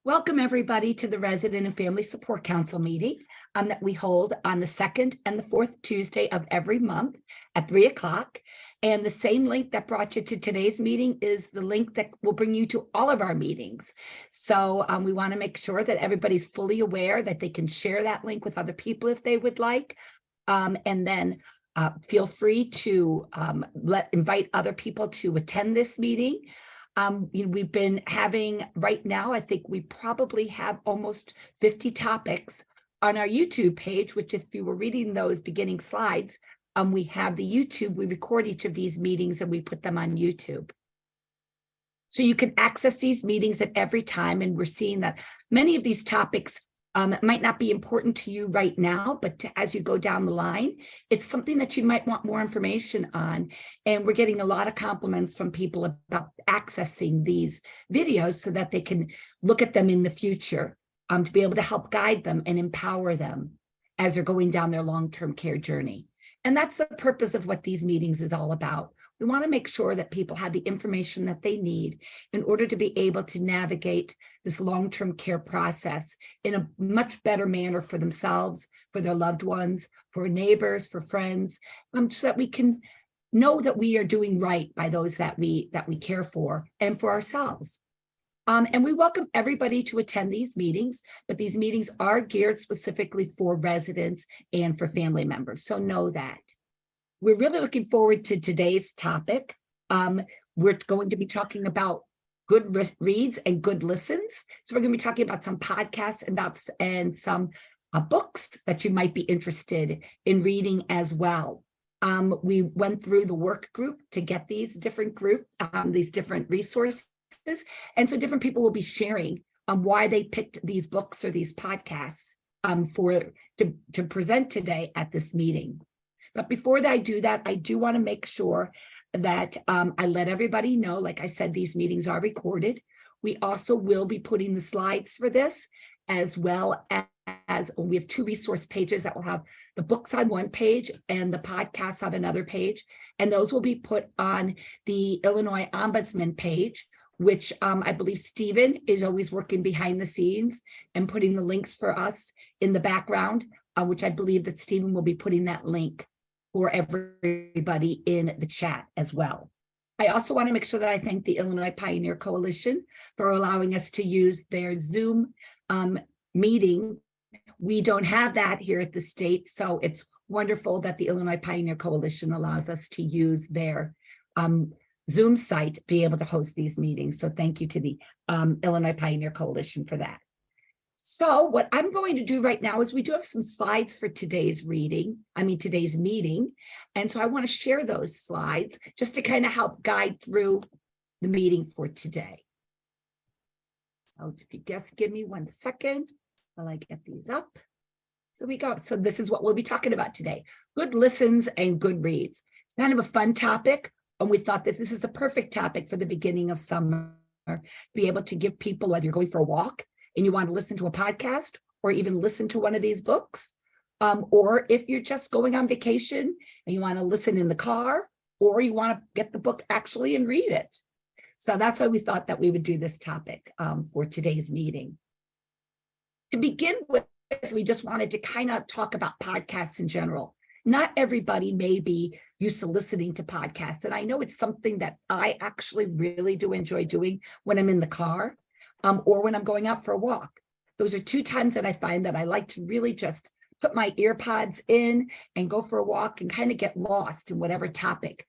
Welcome, everybody, to the Resident and Family Support Council meeting that we hold on the second and the fourth Tuesday of every month at 3 o'clock. And the same link that brought you to today's meeting is the link that will bring you to all of our meetings. So we want to make sure that everybody's fully aware that they can share that link with other people if they would like. And then feel free to invite other people to attend this meeting. We've been having right now, I think we probably have almost 50 topics on our YouTube page, which if you were reading those beginning slides, we have the YouTube, we record each of these meetings and we put them on YouTube. So you can access these meetings at every time. And we're seeing that many of these topics might not be important to you right now, but as you go down the line, it's something that you might want more information on. And we're getting a lot of compliments from people about accessing these videos so that they can look at them in the future to be able to help guide them and empower them as they're going down their long-term care journey. And that's the purpose of what these meetings is all about. We want to make sure that people have the information that they need in order to be able to navigate this long-term care process in a much better manner for themselves, for their loved ones, for neighbors, for friends, so that we can know that we are doing right by those that we care for and for ourselves. And we welcome everybody to attend these meetings, but these meetings are geared specifically for residents and for family members. So know that. We're really looking forward to today's topic. We're going to be talking about good reads and good listens. So we're going to be talking about some podcasts and some books that you might be interested in reading as well. We went through the work group to get these different resources. And so different people will be sharing why they picked these books or these podcasts to present today at this meeting. But before I do that, I do want to make sure that I let everybody know, like I said, these meetings are recorded. We also will be putting the slides for this, as well as we have two resource pages that will have the books on one page and the podcasts on another page. And those will be put on the Illinois Ombudsman page, which I believe Stephen is always working behind the scenes and putting the links for us in the background, which I believe that Stephen will be putting that link for everybody in the chat as well. I also want to make sure that I thank the Illinois Pioneer Coalition for allowing us to use their Zoom meeting. We don't have that here at the state, so it's wonderful that the Illinois Pioneer Coalition allows us to use their Zoom site to be able to host these meetings. So thank you to the Illinois Pioneer Coalition for that. So what I'm going to do right now is we do have some slides for today's meeting. And so I want to share those slides just to kind of help guide through the meeting for today. So if you just give me 1 second while I get these up. So we go. So this is what we'll be talking about today. Good listens and good reads. It's kind of a fun topic. And we thought that this is a perfect topic for the beginning of summer. Be able to give people, whether you're going for a walk and you want to listen to a podcast or even listen to one of these books, or if you're just going on vacation and you want to listen in the car, or you want to get the book actually and read it. So that's why we thought that we would do this topic for today's meeting. To begin with, we just wanted to kind of talk about podcasts in general. Not everybody may be used to listening to podcasts. And I know it's something that I actually really do enjoy doing when I'm in the car or when I'm going out for a walk. Those are two times that I find that I like to really just put my ear pods in and go for a walk and kind of get lost in whatever topic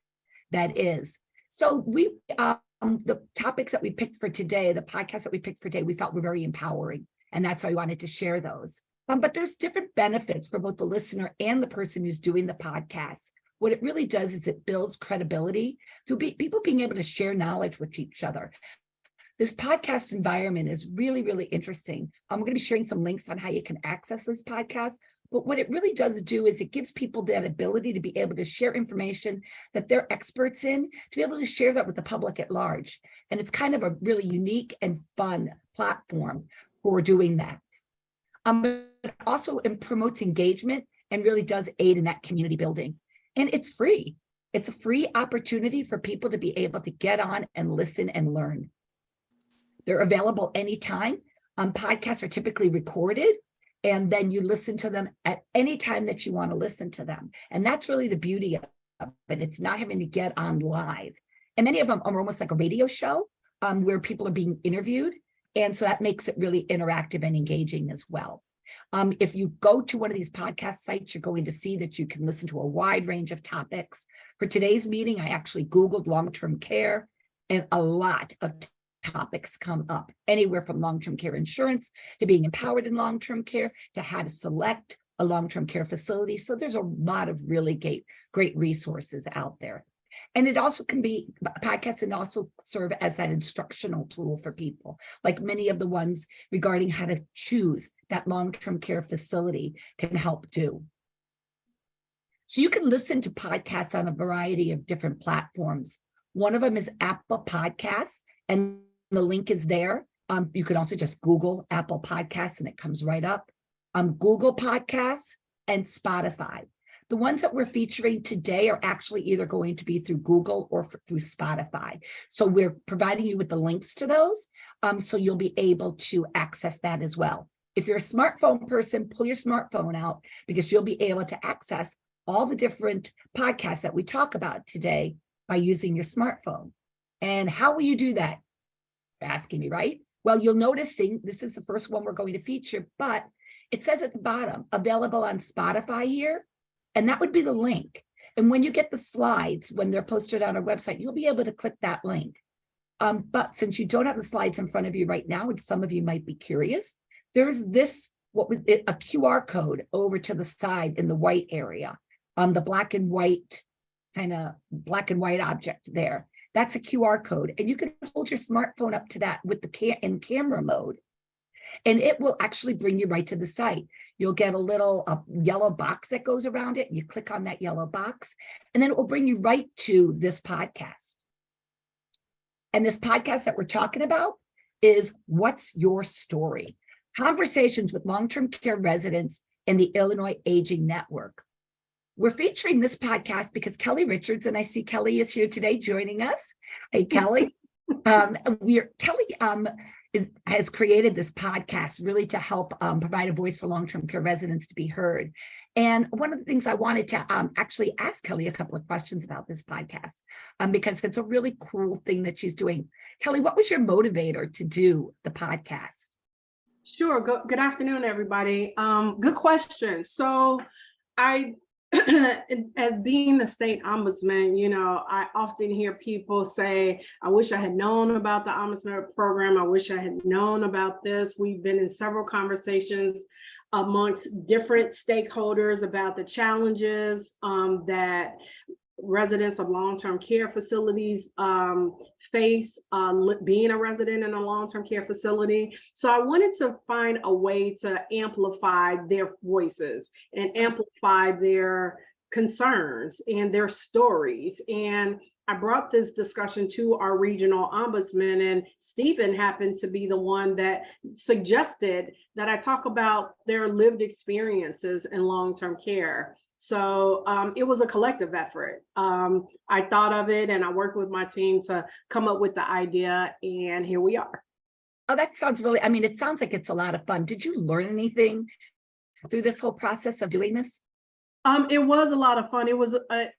that is. So the topics that we picked for today, the podcasts that we picked for today, we felt were very empowering. And that's why we wanted to share those. But there's different benefits for both the listener and the person who's doing the podcast. What it really does is it builds credibility through people being able to share knowledge with each other. This podcast environment is really, really interesting. I'm going to be sharing some links on how you can access this podcast. But what it really does do is it gives people that ability to be able to share information that they're experts in, to be able to share that with the public at large. And it's kind of a really unique and fun platform for doing that. It also promotes engagement and really does aid in that community building. And it's free. It's a free opportunity for people to be able to get on and listen and learn. They're available anytime. Podcasts are typically recorded, and then you listen to them at any time that you want to listen to them. And that's really the beauty of it. It's not having to get on live. And many of them are almost like a radio show where people are being interviewed. And so that makes it really interactive and engaging as well. If you go to one of these podcast sites, you're going to see that you can listen to a wide range of topics. For today's meeting, I actually Googled long-term care, and a lot of topics come up, anywhere from long-term care insurance to being empowered in long-term care to how to select a long-term care facility. So there's a lot of really great resources out there. And it also can be, podcasts can also serve as that instructional tool for people, like many of the ones regarding how to choose that long-term care facility can help do. So you can listen to podcasts on a variety of different platforms. One of them is Apple Podcasts, and the link is there. You can also just Google Apple Podcasts and it comes right up. Google Podcasts and Spotify. The ones that we're featuring today are actually either going to be through Google or through Spotify. So we're providing you with the links to those, so you'll be able to access that as well. If you're a smartphone person, pull your smartphone out because you'll be able to access all the different podcasts that we talk about today by using your smartphone. And how will you do that? You're asking me, right? Well, you'll notice this is the first one we're going to feature, but it says at the bottom, available on Spotify here. And that would be the link. And when you get the slides, when they're posted on our website, you'll be able to click that link. But since you don't have the slides in front of you right now, and some of you might be curious, there's this, a QR code over to the side in the white area, the black and white object there. That's a QR code. And you can hold your smartphone up to that with the in camera mode. And it will actually bring you right to the site. You'll get a little yellow box that goes around it. You click on that yellow box, and then it will bring you right to this podcast. And this podcast that we're talking about is What's Your Story? Conversations with long-term care residents in the Illinois Aging Network. We're featuring this podcast because Kelly Richards, and I see Kelly is here today joining us. Hey, Kelly. Kelly has created this podcast really to help provide a voice for long-term care residents to be heard. And one of the things I wanted to actually ask Kelly a couple of questions about this podcast, because it's a really cool thing that she's doing. Kelly, what was your motivator to do the podcast? Sure. Good afternoon, everybody. Good question. So as being the state ombudsman, I often hear people say, I wish I had known about the ombudsman program. I wish I had known about this. We've been in several conversations amongst different stakeholders about the challenges that residents of long-term care facilities face being a resident in a long-term care facility. So I wanted to find a way to amplify their voices and amplify their concerns and their stories. And I brought this discussion to our regional ombudsman, and Stephen happened to be the one that suggested that I talk about their lived experiences in long-term care. So it was a collective effort. I thought of it and I worked with my team to come up with the idea, and here we are. Oh, that sounds really, it sounds like it's a lot of fun. Did you learn anything through this whole process of doing this? It was a lot of fun. It was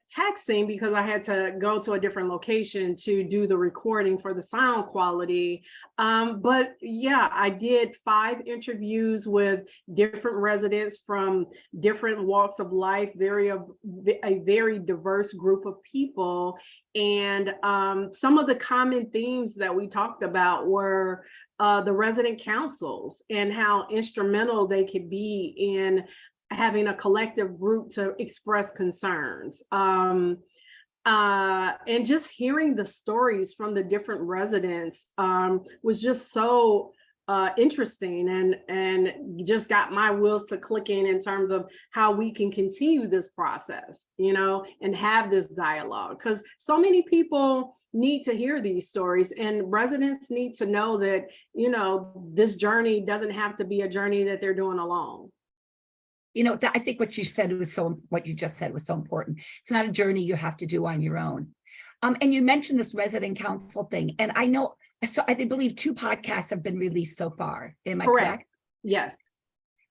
taxing because I had to go to a different location to do the recording for the sound quality. But yeah, I did 5 interviews with different residents from different walks of life, a very diverse group of people. And some of the common themes that we talked about were the resident councils and how instrumental they could be in having a collective group to express concerns, and just hearing the stories from the different residents was just so interesting and just got my wheels to clicking in terms of how we can continue this process, and have this dialogue, because so many people need to hear these stories, and residents need to know that, this journey doesn't have to be a journey that they're doing alone. I think what you just said was so important. It's not a journey you have to do on your own. And you mentioned this resident council thing. And I know So I believe 2 podcasts have been released so far. Am I Correct. correct? Yes.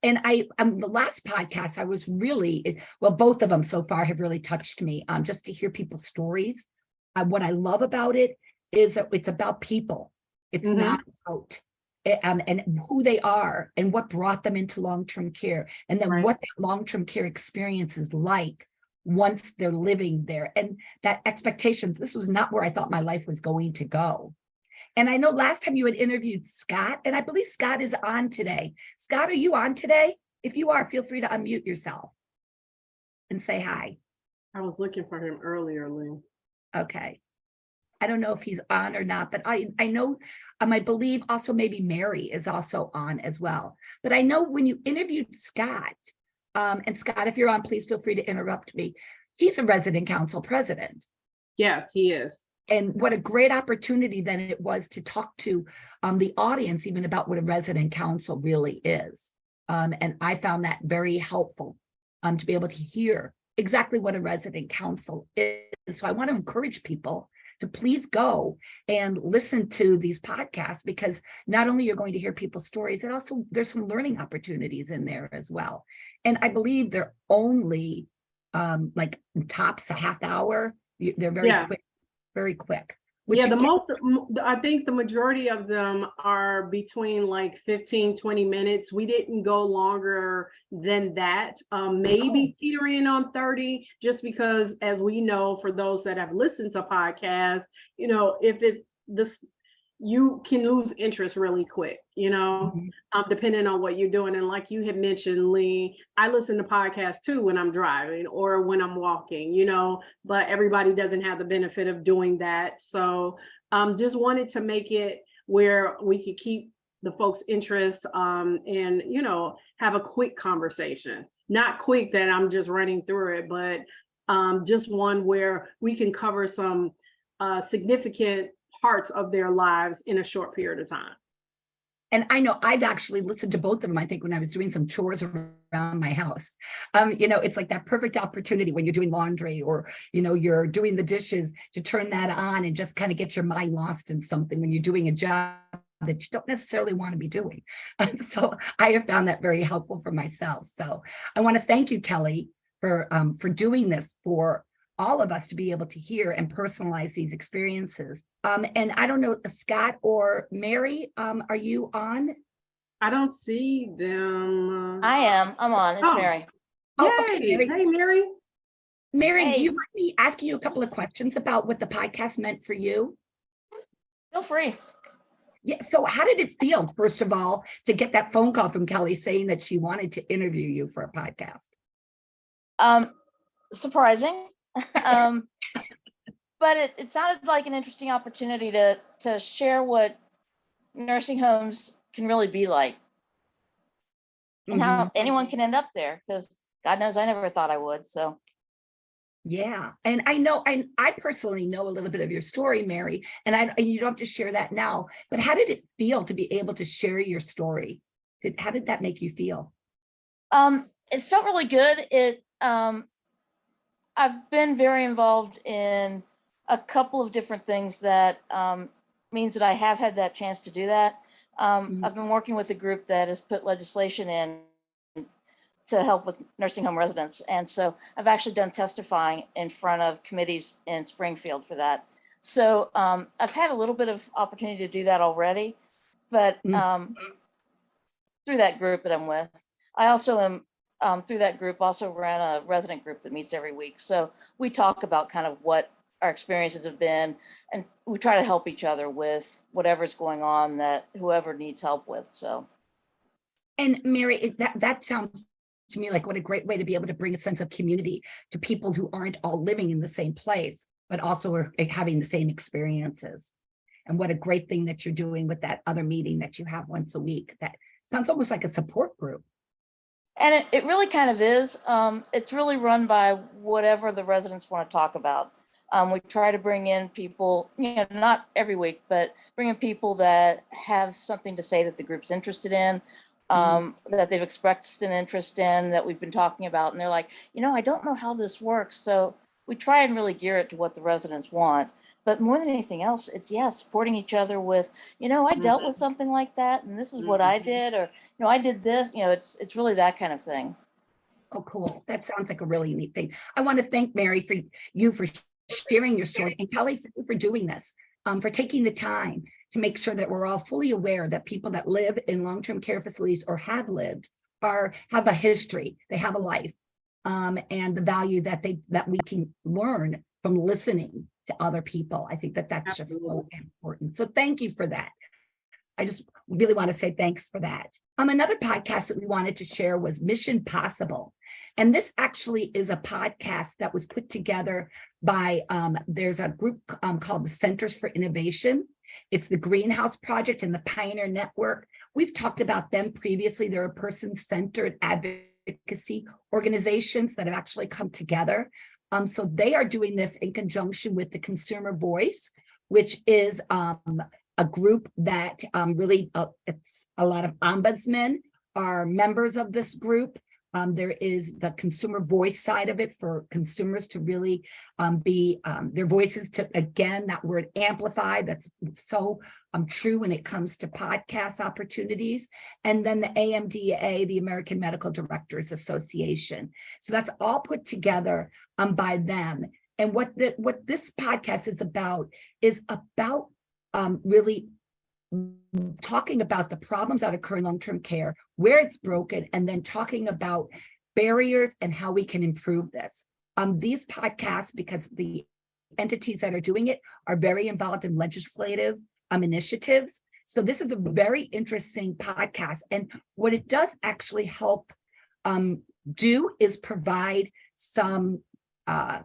And the last podcast, I was really, well, both of them so far have really touched me, just to hear people's stories. What I love about it is that it's about people. It's Mhm. not about and who they are and what brought them into long-term care, and then Right. what that long-term care experience is like once they're living there. And that expectation, this was not where I thought my life was going to go. And I know last time you had interviewed Scott, and I believe Scott is on today. Scott, are you on today? If you are, feel free to unmute yourself and say hi. I was looking for him earlier, Lynn. Okay. I don't know if he's on or not, but I know, I believe also maybe Mary is also on as well. But I know when you interviewed Scott, and Scott, if you're on, please feel free to interrupt me. He's a resident council president. Yes, he is. And what a great opportunity then it was to talk to the audience even about what a resident council really is. And I found that very helpful to be able to hear exactly what a resident council is. So I want to encourage people to please go and listen to these podcasts, because not only you're going to hear people's stories, it also there's some learning opportunities in there as well. And I believe they're only like tops a half hour. They're very Yeah. quick, very quick. Which Yeah, again, I think the majority of them are between like 15, 20 minutes. We didn't go longer than that. Maybe teetering on 30, just because, as we know, for those that have listened to podcasts, you can lose interest really quick, Mhm. depending on what you're doing. And like you had mentioned, Lee, I listen to podcasts too when I'm driving or when I'm walking, but everybody doesn't have the benefit of doing that. So just wanted to make it where we could keep the folks' interest and, have a quick conversation. Not quick that I'm just running through it, but just one where we can cover some significant parts of their lives in a short period of time. And I know I've actually listened to both of them, I think, when I was doing some chores around my house. It's like that perfect opportunity when you're doing laundry or, you're doing the dishes, to turn that on and just kind of get your mind lost in something when you're doing a job that you don't necessarily want to be doing. So I have found that very helpful for myself. So I want to thank you, Kelly, for doing this for all of us to be able to hear and personalize these experiences. And I don't know, Scott or Mary, are you on? I don't see them. I am. I'm on. It's Oh, Mary. Oh, okay, yay. Mary. Hey, Mary. Mary, do Hey. you mind me asking you a couple of questions about what the podcast meant for you? Feel free. Yeah, so how did it feel, first of all, to get that phone call from Kelly saying that she wanted to interview you for a podcast? Surprising. But it sounded like an interesting opportunity to share what nursing homes can really be like and how anyone can end up there, because God knows I never thought I would. So Yeah, and I know, I personally know a little bit of your story, Mary, and you don't have to share that now, but how did it feel to be able to share your story? How did that make you feel? it felt really good. I've been very involved in a couple of different things that means that I have had that chance to do that. I've been working with a group that has put legislation in to help with nursing home residents. And so I've actually done testifying in front of committees in Springfield for that. So I've had a little bit of opportunity to do that already, but through that group that I'm with. I also am, through that group, also ran a resident group that meets every week. So we talk about kind of what our experiences have been, and we try to help each other with whatever's going on that whoever needs help with. So. And Mary, that sounds to me like what a great way to be able to bring a sense of community to people who aren't all living in the same place, but also are having the same experiences. And what a great thing that you're doing with that other meeting that you have once a week. That sounds almost like a support group. And it really kind of is. It's really run by whatever the residents want to talk about. We try to bring in people, not every week, but bring in people that have something to say that the group's interested in, that they've expressed an interest in, that we've been talking about. And they're like, I don't know how this works. So we try and really gear it to what the residents want. But more than anything else, it's, yeah, supporting each other with, I dealt with something like that, and this is what I did, or, I did this, it's really that kind of thing. Oh, cool. That sounds like a really neat thing. I want to thank Mary for you for sharing your story, and Kelly for you for doing this, for taking the time to make sure that we're all fully aware that people that live in long-term care facilities or have lived have a history, they have a life, and the value that we can learn from listening to other people. I think that's just so important. So thank you for that. I just really want to say thanks for that. Another podcast that we wanted to share was Mission Possible. And this actually is a podcast that was put together by, there's a group called the Centers for Innovation. It's the Greenhouse Project and the Pioneer Network. We've talked about them previously. They're a person-centered advocacy organizations that have actually come together. So they are doing this in conjunction with the Consumer Voice, which is a group that really, it's a lot of ombudsmen are members of this group. There is the consumer voice side of it for consumers to really be their voices to, again, that word amplify, that's so true when it comes to podcast opportunities. And then the AMDA, the American Medical Directors Association. So that's all put together by them. And what this podcast is about really talking about the problems that occur in long-term care, where it's broken, and then talking about barriers and how we can improve this. These podcasts, because the entities that are doing it are very involved in legislative initiatives. So this is a very interesting podcast. And what it does actually help do is provide some, some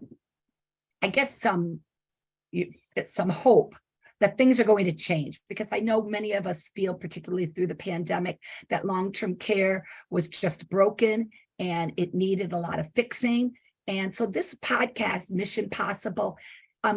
hope that things are going to change, because I know many of us feel, particularly through the pandemic, that long-term care was just broken and it needed a lot of fixing. And so this podcast, Mission Possible,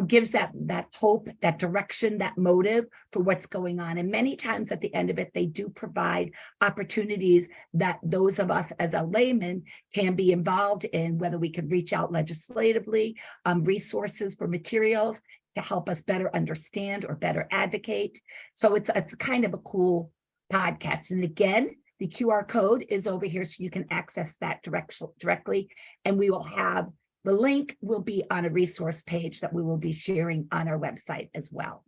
gives that hope, that direction, that motive for what's going on. And many times at the end of it, they do provide opportunities that those of us as a layman can be involved in, whether we can reach out legislatively, resources for materials to help us better understand or better advocate. So it's kind of a cool podcast. And again, the QR code is over here so you can access that directly. And we will have the link will be on a resource page that we will be sharing on our website as well.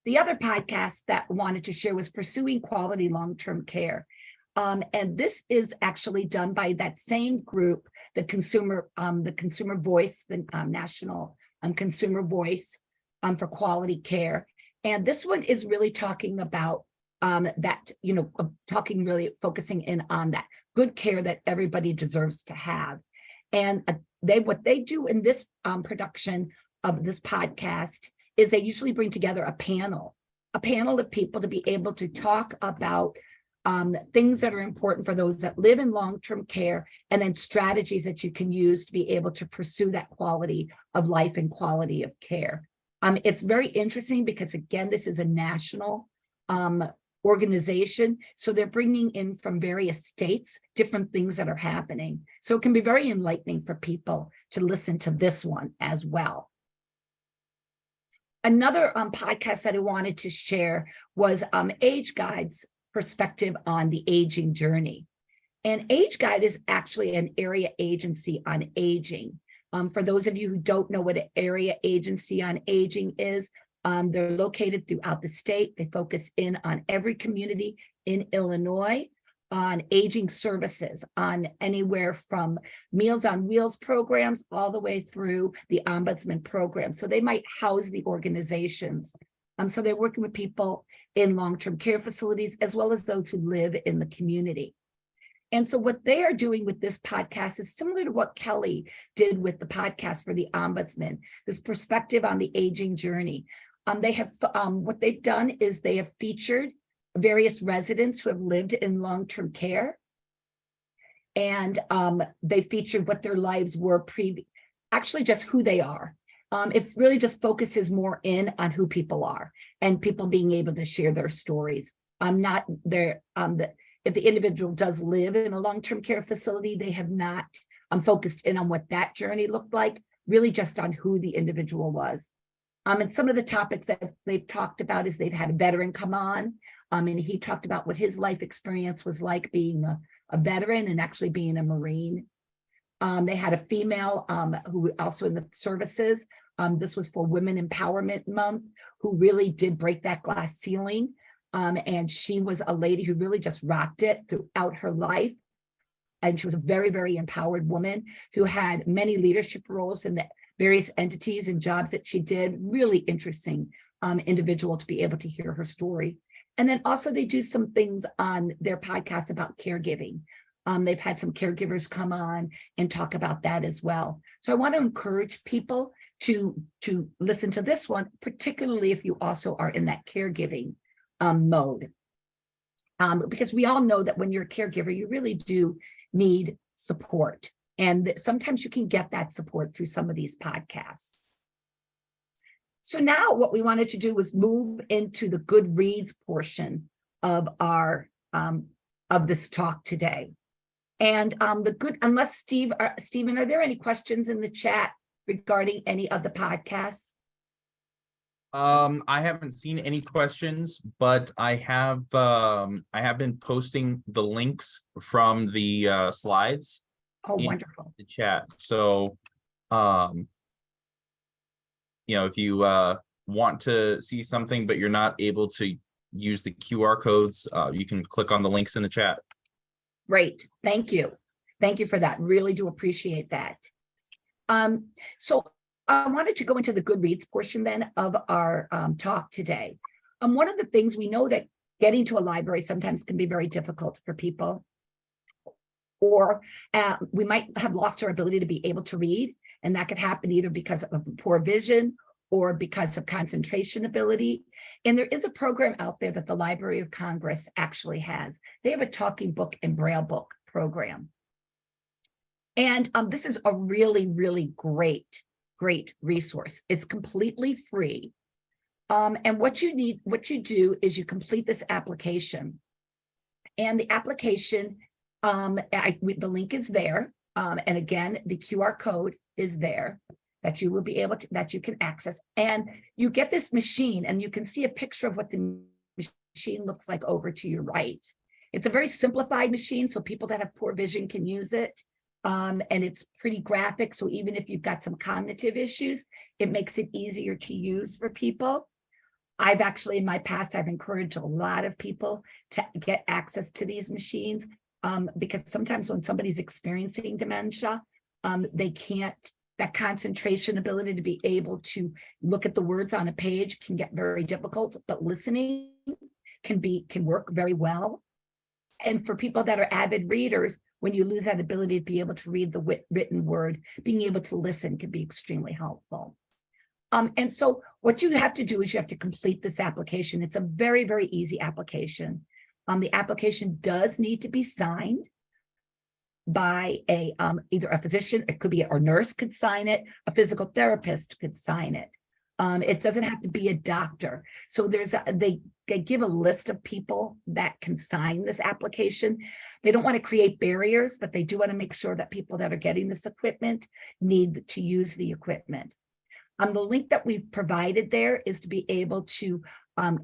The other podcast that I wanted to share was Pursuing Quality Long-Term Care. And this is actually done by that same group, the Consumer Voice, the National Consumer Voice for Quality Care. And this one is really talking about really focusing in on that good care that everybody deserves to have. And what they do in this production of this podcast is they usually bring together a panel of people to be able to talk about things that are important for those that live in long-term care, and then strategies that you can use to be able to pursue that quality of life and quality of care. It's very interesting because, again, this is a national organization. So they're bringing in from various states, different things that are happening. So it can be very enlightening for people to listen to this one as well. Another podcast that I wanted to share was Age Guide's perspective on the aging journey. And Age Guide is actually an area agency on aging. For those of you who don't know what an area agency on aging is, they're located throughout the state. They focus in on every community in Illinois on aging services, on anywhere from Meals on Wheels programs all the way through the Ombudsman program. So they might house the organizations. So they're working with people in long-term care facilities, as well as those who live in the community. And so what they are doing with this podcast is similar to what Kelly did with the podcast for the Ombudsman, this perspective on the aging journey. What they've done is they have featured various residents who have lived in long-term care. And they featured what their lives were actually just who they are. It really just focuses more in on who people are and people being able to share their stories. If the individual does live in a long-term care facility, they have not focused in on what that journey looked like, really just on who the individual was. And some of the topics that they've talked about is they've had a veteran come on, and he talked about what his life experience was like being a veteran and actually being a Marine. They had a female who also in the services. This was for Women Empowerment Month, who really did break that glass ceiling. And she was a lady who really just rocked it throughout her life. And she was a very, very empowered woman who had many leadership roles in the various entities and jobs that she did. Really interesting individual to be able to hear her story. And then also they do some things on their podcast about caregiving. They've had some caregivers come on and talk about that as well. So I want to encourage people to listen to this one, particularly if you also are in that caregiving mode. Because we all know that when you're a caregiver, you really do need support. And sometimes you can get that support through some of these podcasts. So now what we wanted to do was move into the good reads portion of our of this talk today. And unless Stephen, are there any questions in the chat regarding any of the podcasts? I haven't seen any questions, but I have been posting the links from the slides. Oh, wonderful. The chat. So if you want to see something but you're not able to use the QR codes, you can click on the links in the chat. Great. Thank you. Thank you for that. Really do appreciate that. So I wanted to go into the good reads portion then of our talk today. One of the things we know that getting to a library sometimes can be very difficult for people, or we might have lost our ability to be able to read, and that could happen either because of poor vision or because of concentration ability. And there is a program out there that the Library of Congress actually has. They have a talking book and braille book program. And this is a really, really great resource. It's completely free. And what you do is you complete this application. And the application, the link is there. And again, the QR code is there that you will be able to, that you can access. And you get this machine and you can see a picture of what the machine looks like over to your right. It's a very simplified machine, so people that have poor vision can use it. And it's pretty graphic. So even if you've got some cognitive issues, it makes it easier to use for people. I've actually, in my past, I've encouraged a lot of people to get access to these machines because sometimes when somebody's experiencing dementia, they can't, that concentration ability to be able to look at the words on a page can get very difficult, but listening can work very well. And for people that are avid readers, when you lose that ability to be able to read the written word, being able to listen can be extremely helpful. And so what you have to do is you have to complete this application. It's a very, very easy application. The application does need to be signed by either a physician, it could be a nurse could sign it, a physical therapist could sign it. It doesn't have to be a doctor. So they give a list of people that can sign this application. They don't want to create barriers, but they do want to make sure that people that are getting this equipment need to use the equipment. The link that we've provided there is to be able to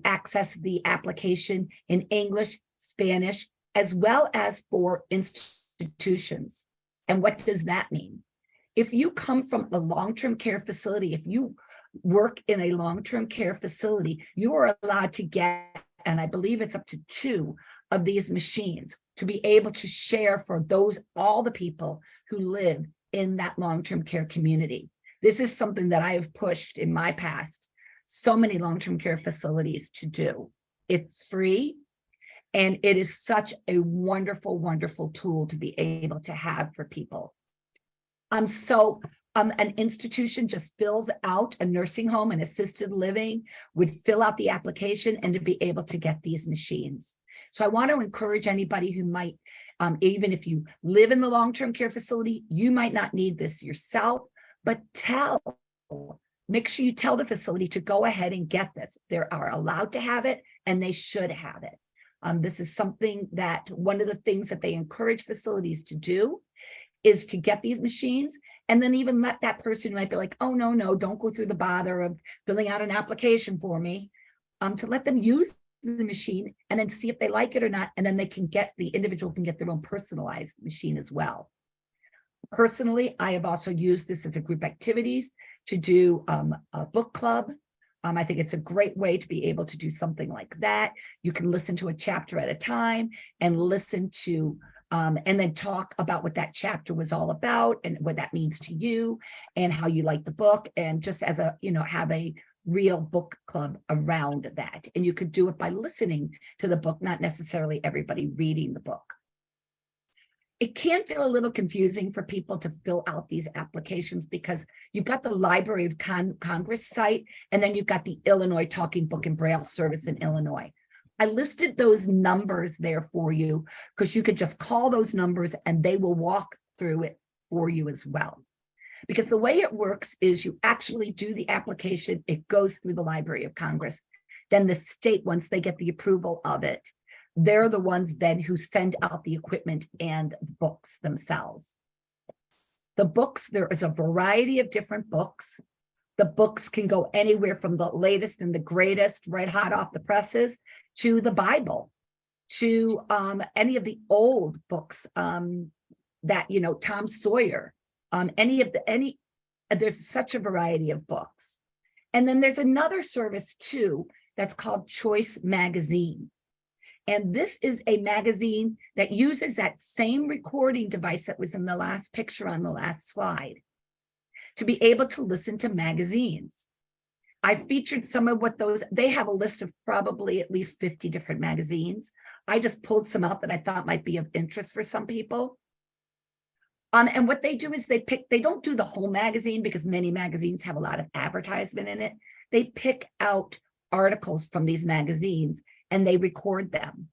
access the application in English, Spanish, as well as for institutions. And what does that mean? If you come from a long-term care facility, if you work in a long-term care facility, you are allowed to get, and I believe it's up to 2 of these machines to be able to share for all the people who live in that long-term care community. This is something that I have pushed in my past so many long-term care facilities to do. It's free, and it is such a wonderful, wonderful tool to be able to have for people. An institution just fills out, a nursing home and assisted living would fill out the application and to be able to get these machines. So I want to encourage anybody who might, even if you live in the long-term care facility, you might not need this yourself, but make sure you tell the facility to go ahead and get this. They are allowed to have it and they should have it. This is something that one of the things that they encourage facilities to do is to get these machines And then even let that person who might be like, oh, no, don't go through the bother of filling out an application for me, to let them use the machine and then see if they like it or not. And then the individual can get their own personalized machine as well. Personally, I have also used this as a group activities to do a book club. I think it's a great way to be able to do something like that. You can listen to a chapter at a time and listen to, and then talk about what that chapter was all about and what that means to you and how you like the book, and just as a, have a real book club around that. And you could do it by listening to the book, not necessarily everybody reading the book. It can feel a little confusing for people to fill out these applications because you've got the Library of Congress site, and then you've got the Illinois Talking Book and Braille Service in Illinois. I listed those numbers there for you because you could just call those numbers and they will walk through it for you as well. Because the way it works is you actually do the application, it goes through the Library of Congress. Then the state, once they get the approval of it, they're the ones then who send out the equipment and books themselves. The books, there is a variety of different books. The books can go anywhere from the latest and the greatest, right hot off the presses, to the Bible, to any of the old books that, Tom Sawyer, there's such a variety of books. And then there's another service too, that's called Choice Magazine. And this is a magazine that uses that same recording device that was in the last picture on the last slide to be able to listen to magazines. I featured some of what they have a list of probably at least 50 different magazines. I just pulled some out that I thought might be of interest for some people. And what they do is they don't do the whole magazine because many magazines have a lot of advertisement in it. They pick out articles from these magazines and they record them.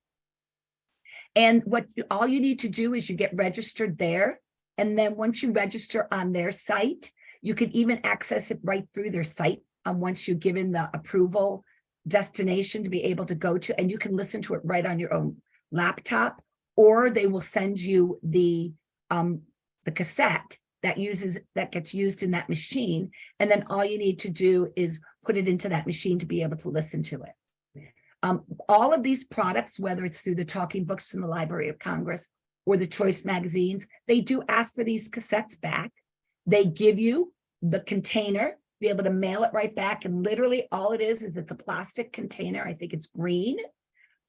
And all you need to do is you get registered there. And then once you register on their site, you can even access it right through their site. Once you're given the approval destination to be able to go to, and you can listen to it right on your own laptop, or they will send you the cassette that gets used in that machine. And then all you need to do is put it into that machine to be able to listen to it. All of these products, whether it's through the Talking Books from the Library of Congress or the Choice magazines, they do ask for these cassettes back. They give you the container, be able to mail it right back. And literally all it is it's a plastic container. I think it's green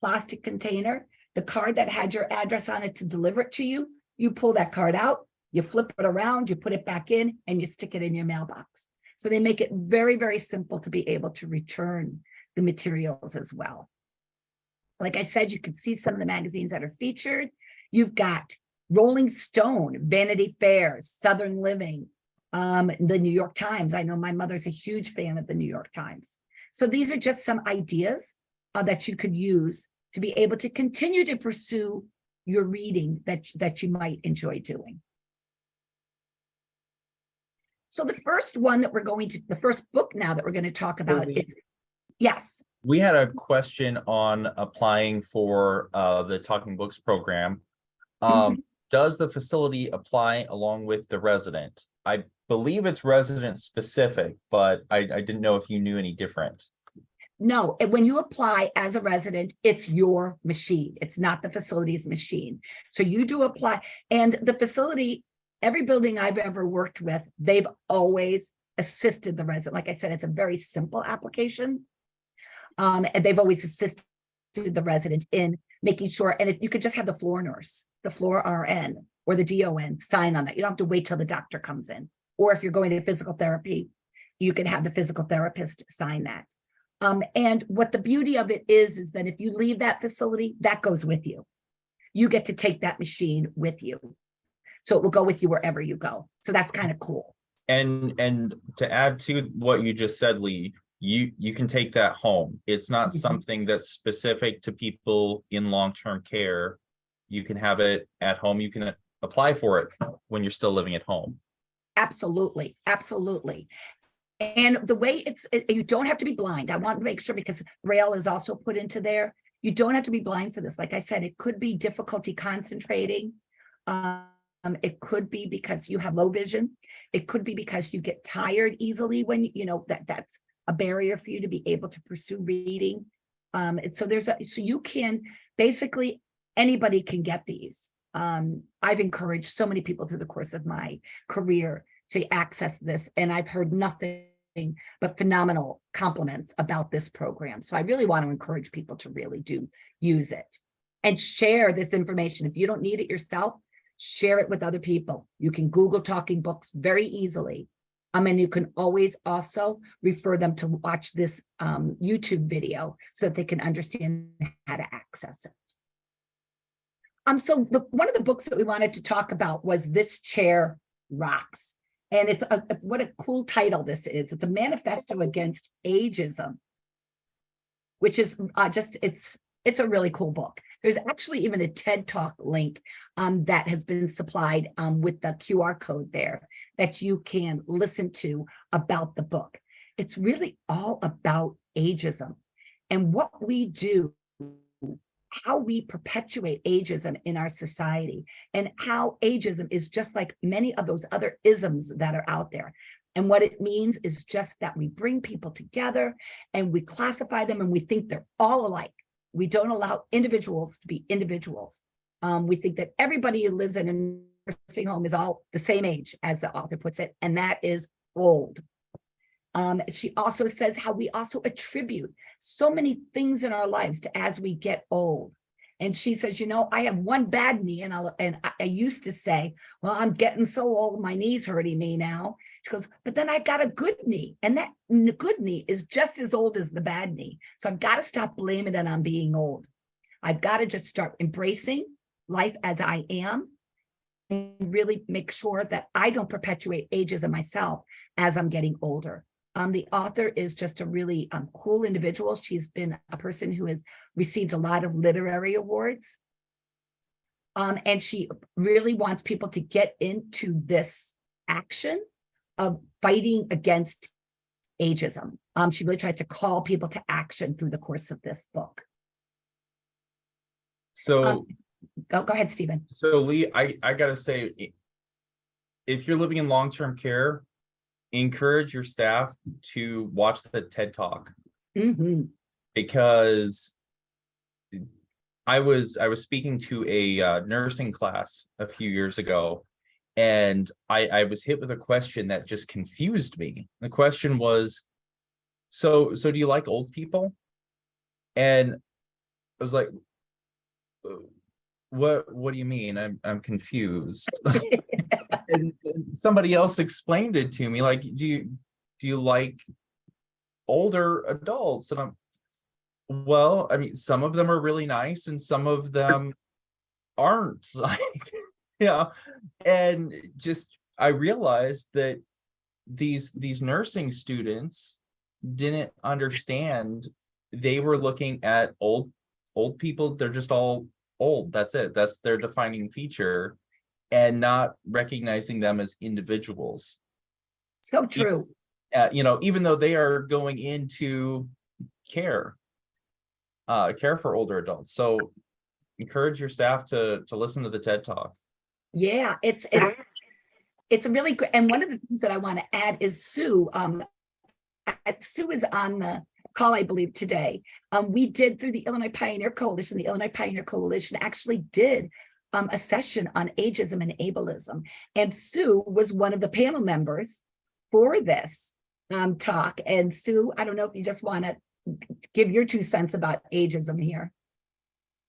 plastic container. The card that had your address on it to deliver it to you, you pull that card out, you flip it around, you put it back in, and you stick it in your mailbox. So they make it very, very simple to be able to return the materials as well. Like I said, you can see some of the magazines that are featured. You've got Rolling Stone, Vanity Fair, Southern Living, the New York Times. I know my mother's a huge fan of the New York Times. So these are just some ideas that you could use to be able to continue to pursue your reading that you might enjoy doing. So the first book now that we're going to talk about is, yes. We had a question on applying for the Talking Books program. Does the facility apply along with the resident? I believe it's resident specific, but I didn't know if you knew any different. No, when you apply as a resident, it's your machine. It's not the facility's machine. So you do apply, and the facility, every building I've ever worked with, they've always assisted the resident. Like I said, it's a very simple application. And they've always assisted the resident in making sure, and if you could just have the floor nurse, the floor RN, or the DON sign on that. You don't have to wait till the doctor comes in. Or if you're going to physical therapy, you can have the physical therapist sign that. And what the beauty of it is that if you leave that facility, that goes with you. You get to take that machine with you. So it will go with you wherever you go. So that's kind of cool. And to add to what you just said, Lee, you can take that home. It's not something that's specific to people in long-term care. You can have it at home. You can apply for it when you're still living at home. Absolutely. Absolutely. And the way you don't have to be blind. I want to make sure, because Braille is also put into there. You don't have to be blind for this. Like I said, it could be difficulty concentrating. It could be because you have low vision. It could be because you get tired easily when, that's a barrier for you to be able to pursue reading. So you can basically, anybody can get these. I've encouraged so many people through the course of my career to access this, and I've heard nothing but phenomenal compliments about this program. So I really want to encourage people to really do use it and share this information. If you don't need it yourself, share it with other people. You can Google talking books very easily. And you can always also refer them to watch this YouTube video so that they can understand how to access it. So one of the books that we wanted to talk about was This Chair Rocks. And it's what a cool title this is. It's a manifesto against ageism, which is it's a really cool book. There's actually even a TED Talk link that has been supplied with the QR code there that you can listen to about the book. It's really all about ageism and what we do, how we perpetuate ageism in our society, and how ageism is just like many of those other isms that are out there. And what it means is just that we bring people together and we classify them and we think they're all alike. We don't allow individuals to be individuals. We think that everybody who lives in a nursing home is all the same age, as the author puts it, and that is old. She also says how we also attribute so many things in our lives to as we get old. And she says, I have one bad knee, and I used to say, well, I'm getting so old, my knee's hurting me now. She goes, but then I got a good knee, and that good knee is just as old as the bad knee. So I've got to stop blaming it on being old. I've got to just start embracing life as I am and really make sure that I don't perpetuate ageism myself as I'm getting older. The author is just a really cool individual. She's been a person who has received a lot of literary awards. And she really wants people to get into this action of fighting against ageism. She really tries to call people to action through the course of this book. So go ahead, Stephen. So Lee, I gotta say, if you're living in long-term care, encourage your staff to watch the TED Talk. Mm-hmm. Because I was speaking to a nursing class a few years ago, and I was hit with a question that just confused me. The question was, so do you like old people? And I was like, what do you mean? I'm confused. and somebody else explained it to me, like, do you like older adults? And well, I mean, some of them are really nice and some of them aren't. Like, yeah. And just I realized that these nursing students didn't understand. They were looking at old people, they're just all old. That's it. That's their defining feature, and not recognizing them as individuals. So true. Even though they are going into care for older adults. So encourage your staff to listen to the TED Talk. Yeah, it's a really great. And one of the things that I want to add is Sue. Sue is on the call, I believe, today. We did, through the Illinois Pioneer Coalition, the Illinois Pioneer Coalition actually did a session on ageism and ableism. And Sue was one of the panel members for this talk. And Sue, I don't know if you just want to give your 2 cents about ageism here.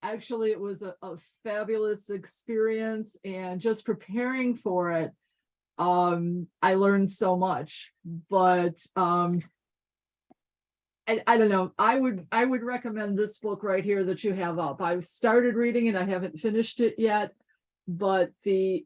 Actually, it was a fabulous experience, and just preparing for it, I learned so much. But I don't know, I would recommend this book right here that you have up. I've started reading it, I haven't finished it yet, but the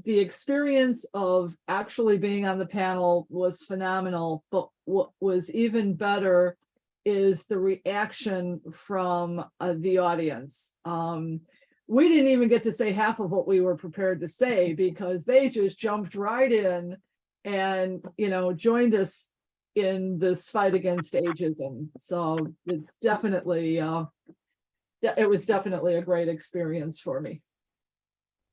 experience of actually being on the panel was phenomenal. But what was even better is the reaction from the audience. We didn't even get to say half of what we were prepared to say, because they just jumped right in and, joined us in this fight against ageism. So it's definitely, it was definitely a great experience for me.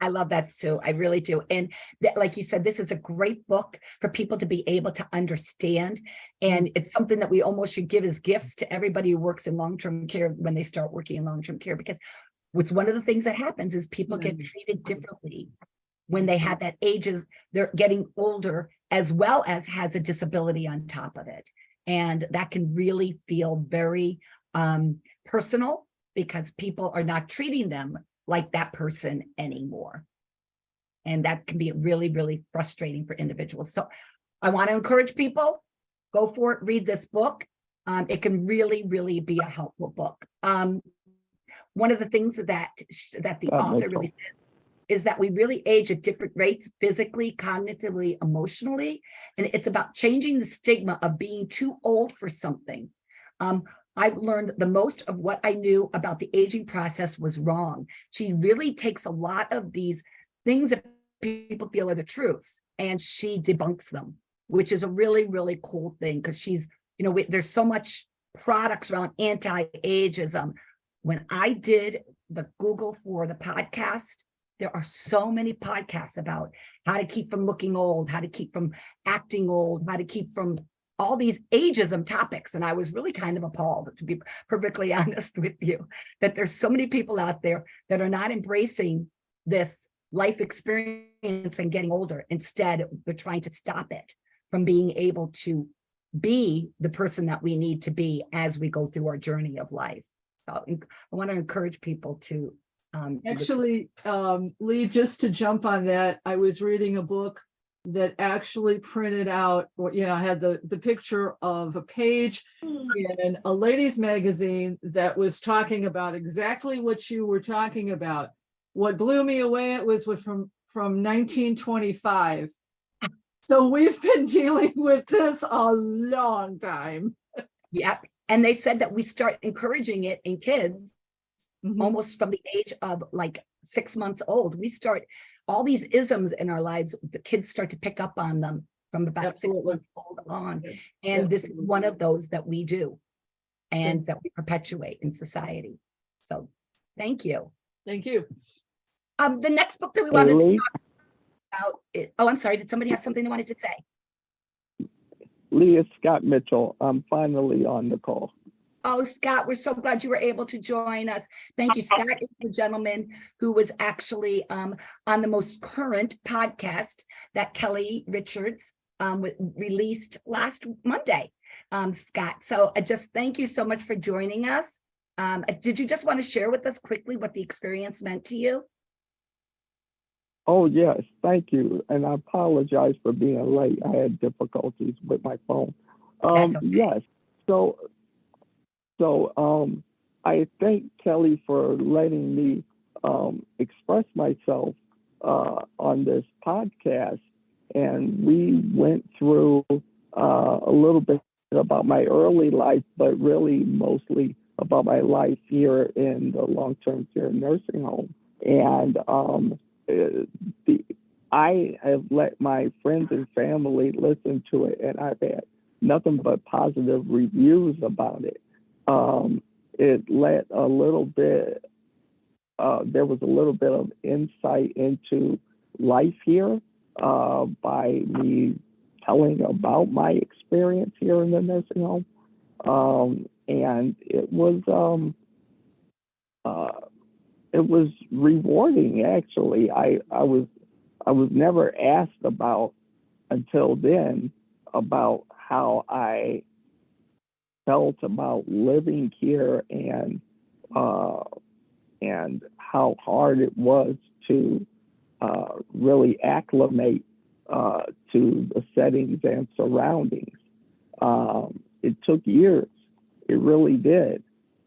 I love that, Sue. I really do. And that, like you said, this is a great book for people to be able to understand. And it's something that we almost should give as gifts to everybody who works in long-term care when they start working in long-term care, because what's one of the things that happens is people get treated differently when they have that ages, they're getting older, as well as has a disability on top of it. And that can really feel very personal, because people are not treating them like that person anymore. And that can be really, really frustrating for individuals. So I want to encourage people, go for it, read this book. It can really, really be a helpful book. One of the things that the author really says is that we really age at different rates, physically, cognitively, emotionally. And it's about changing the stigma of being too old for something. I've learned the most of what I knew about the aging process was wrong. She really takes a lot of these things that people feel are the truths, and she debunks them, which is a really, really cool thing, because she's, you know, there's so much products around anti-ageism. When I did the Google for the podcast, there are so many podcasts about how to keep from looking old, how to keep from acting old, how to keep from all these ageism topics. And I was really kind of appalled, to be perfectly honest with you, that there's so many people out there that are not embracing this life experience and getting older. Instead, they're trying to stop it from being able to be the person that we need to be as we go through our journey of life. So I want to encourage people to actually, Lee, just to jump on that, I was reading a book that actually printed out, you know, had the picture of a page in a ladies magazine that was talking about exactly what you were talking about. What blew me away, it was from 1925. So we've been dealing with this a long time. Yep. And they said that we start encouraging it in kids almost from the age of like 6 months old. We start all these isms in our lives, the kids start to pick up on them from about Absolutely. 6 months old on. And this is one of those that we do and that we perpetuate in society. So thank you. Thank you. The next book that we wanted to talk about, oh, I'm sorry, did somebody have something they wanted to say? Lee, it's Scott Mitchell. I'm finally on the call. Oh, Scott, we're so glad you were able to join us. Thank you. Scott is the gentleman who was actually on the most current podcast that Kelly Richards released last Monday, Scott. So I just thank you so much for joining us. Did you just want to share with us quickly what the experience meant to you? Oh, yes, thank you. And I apologize for being late. I had difficulties with my phone. That's okay. Yes, so I thank Kelly for letting me express myself on this podcast. And we went through a little bit about my early life, but really mostly about my life here in the long-term care nursing home. And I have let my friends and family listen to it, and I've had nothing but positive reviews about it. It let a little bit, there was a little bit of insight into life here by me telling about my experience here in the nursing home. And it was rewarding, actually. I was never asked about until then about how I felt about living here and how hard it was to really acclimate to the settings and surroundings. It took years, it really did.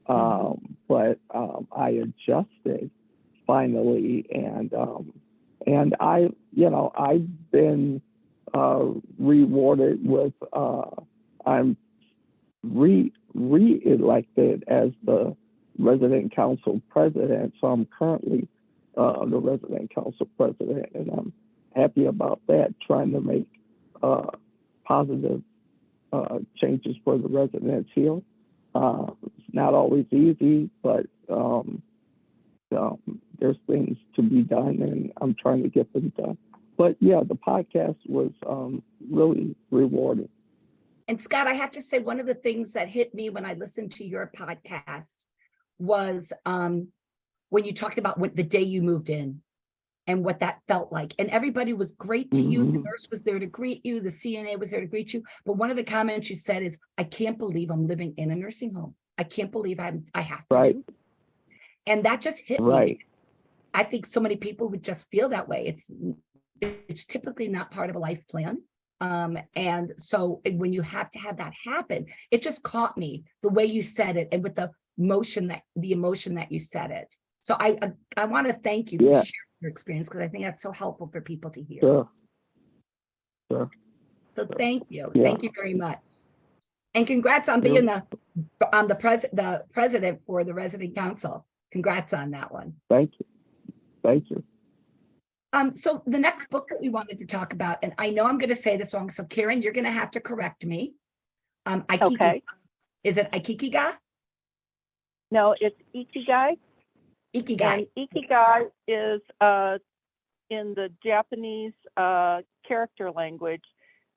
But I adjusted finally, and I, I've been rewarded with I'm re-elected as the resident council president. So I'm currently the resident council president, and I'm happy about that, trying to make positive changes for the residents here. It's not always easy, but there's things to be be done, and I'm trying to get them done. But yeah, the podcast was really rewarding. And Scott, I have to say, one of the things that hit me when I listened to your podcast was when you talked about the day you moved in and what that felt like. And everybody was great to you. The nurse was there to greet you. The CNA was there to greet you. But one of the comments you said is, I can't believe I'm living in a nursing home. I can't believe I have to do it. And that just hit me. I think so many people would just feel that way. It's typically not part of a life plan. And so when you have to have that happen, it just caught me the way you said it and with the emotion that you said it. So I want to thank you for sharing your experience, because I think that's so helpful for people to hear. Sure. So thank you. Thank you very much. And congrats on being the president for the resident council. Congrats on that one. Thank you. So the next book that we wanted to talk about, and I know I'm going to say this wrong, so Karen, you're going to have to correct me. Okay. Is it Ikikiga? No, it's Ikigai. Ikigai. And Ikigai is in the Japanese character language,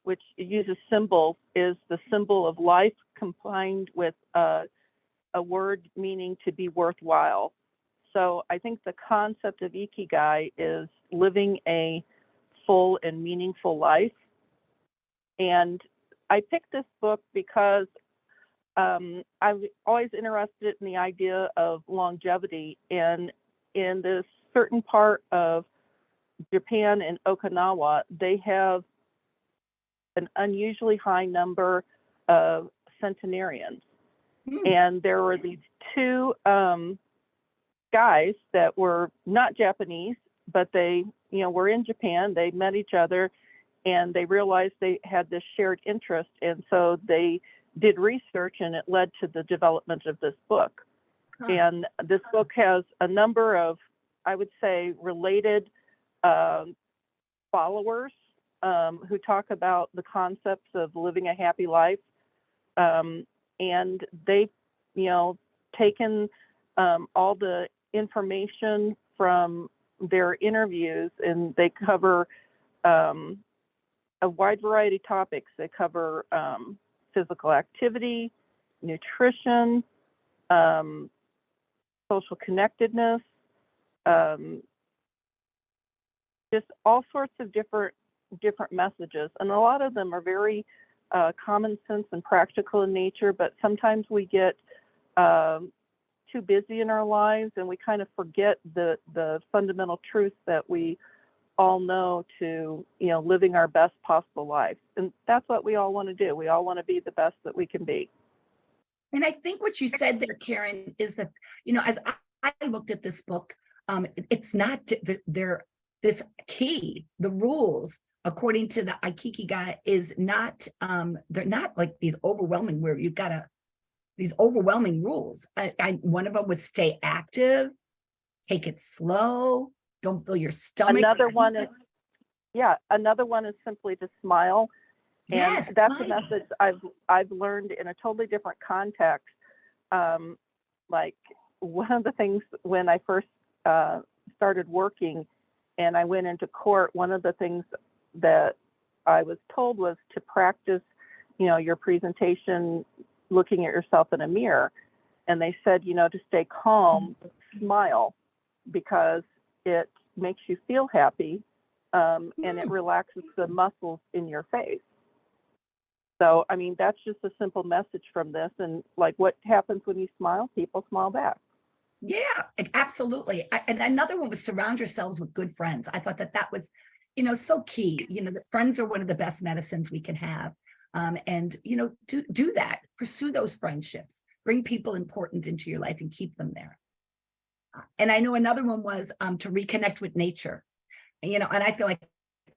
which uses symbols, is the symbol of life combined with a word meaning to be worthwhile. So I think the concept of Ikigai is living a full and meaningful life. And I picked this book because I'm always interested in the idea of longevity. And in this certain part of Japan and Okinawa, they have an unusually high number of centenarians. And there were these two guys that were not Japanese, but they, were in Japan. They met each other and they realized they had this shared interest. And so they did research, and it led to the development of this book. And this book has a number of, I would say, related followers who talk about the concepts of living a happy life. And they've, taken all the information from their interviews, and they cover a wide variety of topics. They cover physical activity, nutrition, social connectedness, just all sorts of different messages. And a lot of them are very common sense and practical in nature, but sometimes we get too busy in our lives and we kind of forget the fundamental truths that we all know to, living our best possible life. And that's what we all want to do. We all want to be the best that we can be. And I think what you said there, Karen, is that, as I looked at this book, it's not this key, the rules, according to the Ikigai, is not, they're not like these overwhelming, where you've got these overwhelming rules. One of them was stay active, take it slow, don't fill your stomach. Another one is simply to smile. And that's a message I've learned in a totally different context. Like one of the things when I first started working and I went into court, one of the things that I was told was to practice, your presentation, looking at yourself in a mirror. And they said, to stay calm, smile, because it makes you feel happy, and it relaxes the muscles in your face. So, that's just a simple message from this. And like what happens when you smile, people smile back. Yeah, absolutely. And another one was surround yourselves with good friends. I thought that was, so key. That friends are one of the best medicines we can have. And, do that, pursue those friendships, bring people important into your life and keep them there. And I know another one was to reconnect with nature, and I feel like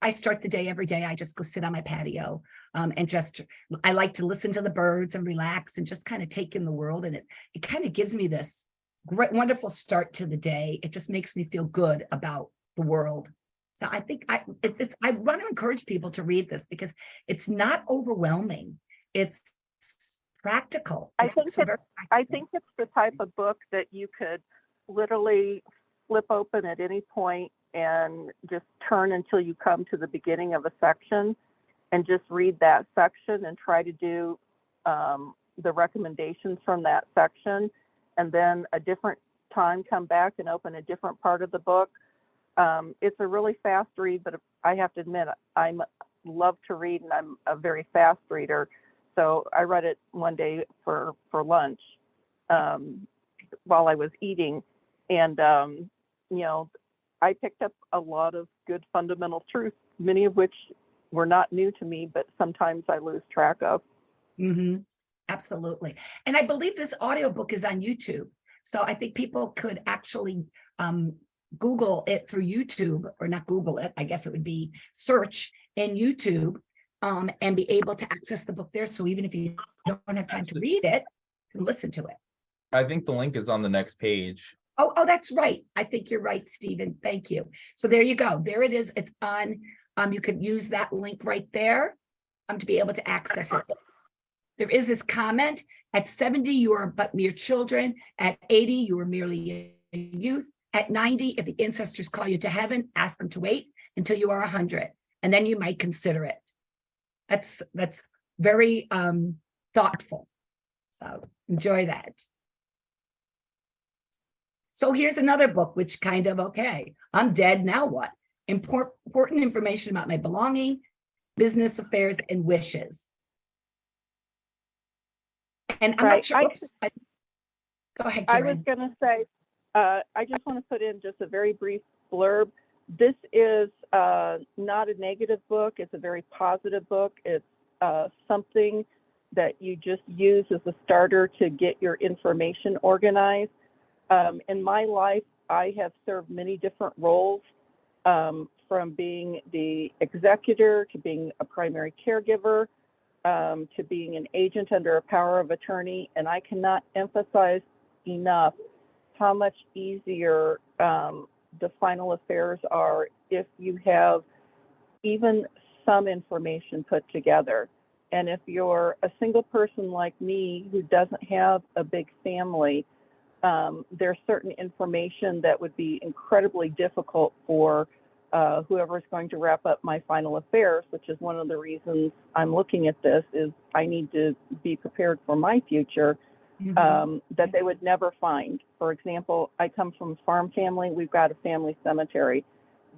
I start the day every day. I just go sit on my patio and I like to listen to the birds and relax and just kind of take in the world. And it kind of gives me this great, wonderful start to the day. It just makes me feel good about the world. So I think I want to encourage people to read this because it's not overwhelming. It's practical. I think it's the type of book that you could literally flip open at any point and just turn until you come to the beginning of a section and just read that section and try to do the recommendations from that section, and then a different time come back and open a different part of the book. It's a really fast read, but I have to admit, I love to read and I'm a very fast reader. So I read it one day for lunch while I was eating. And, you know, I picked up a lot of good fundamental truths, many of which were not new to me, but sometimes I lose track of. Mm-hmm. Absolutely. And I believe this audiobook is on YouTube. So I think people could actually Google it through YouTube, or not Google it, I guess it would be search in YouTube and be able to access the book there. So even if you don't have time to read it, you can listen to it. I think the link is on the next page. Oh, that's right. I think you're right, Stephen. Thank you. So there you go. There it is. It's on. You could use that link right there to be able to access it. There is this comment: at 70, you are but mere children. At 80, you are merely a youth. At 90, if the ancestors call you to heaven, ask them to wait until you are 100, and then you might consider it. That's very thoughtful. So enjoy that. So here's another book, which kind of, okay, I'm dead, now what? Important information about my belonging, business affairs, and wishes. And I'm not sure. Go ahead, Karen. I was going to say, I just want to put in just a very brief blurb. This is not a negative book. It's a very positive book. It's something that you just use as a starter to get your information organized. In my life, I have served many different roles, from being the executor to being a primary caregiver, to being an agent under a power of attorney. And I cannot emphasize enough how much easier the final affairs are if you have even some information put together. And if you're a single person like me who doesn't have a big family, there's certain information that would be incredibly difficult for whoever is going to wrap up my final affairs, which is one of the reasons I'm looking at this, is I need to be prepared for my future, that they would never find. For example, I come from a farm family. We've got a family cemetery.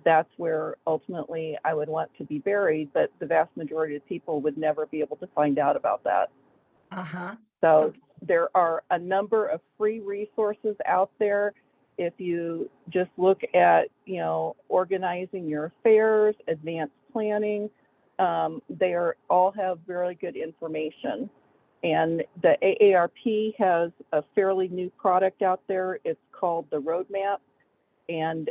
That's where ultimately I would want to be buried, but the vast majority of people would never be able to find out about that. So there are a number of free resources out there. If you just look at, you know, organizing your affairs, advanced planning, they all have very good information. And the AARP has a fairly new product out there. It's called the Roadmap. And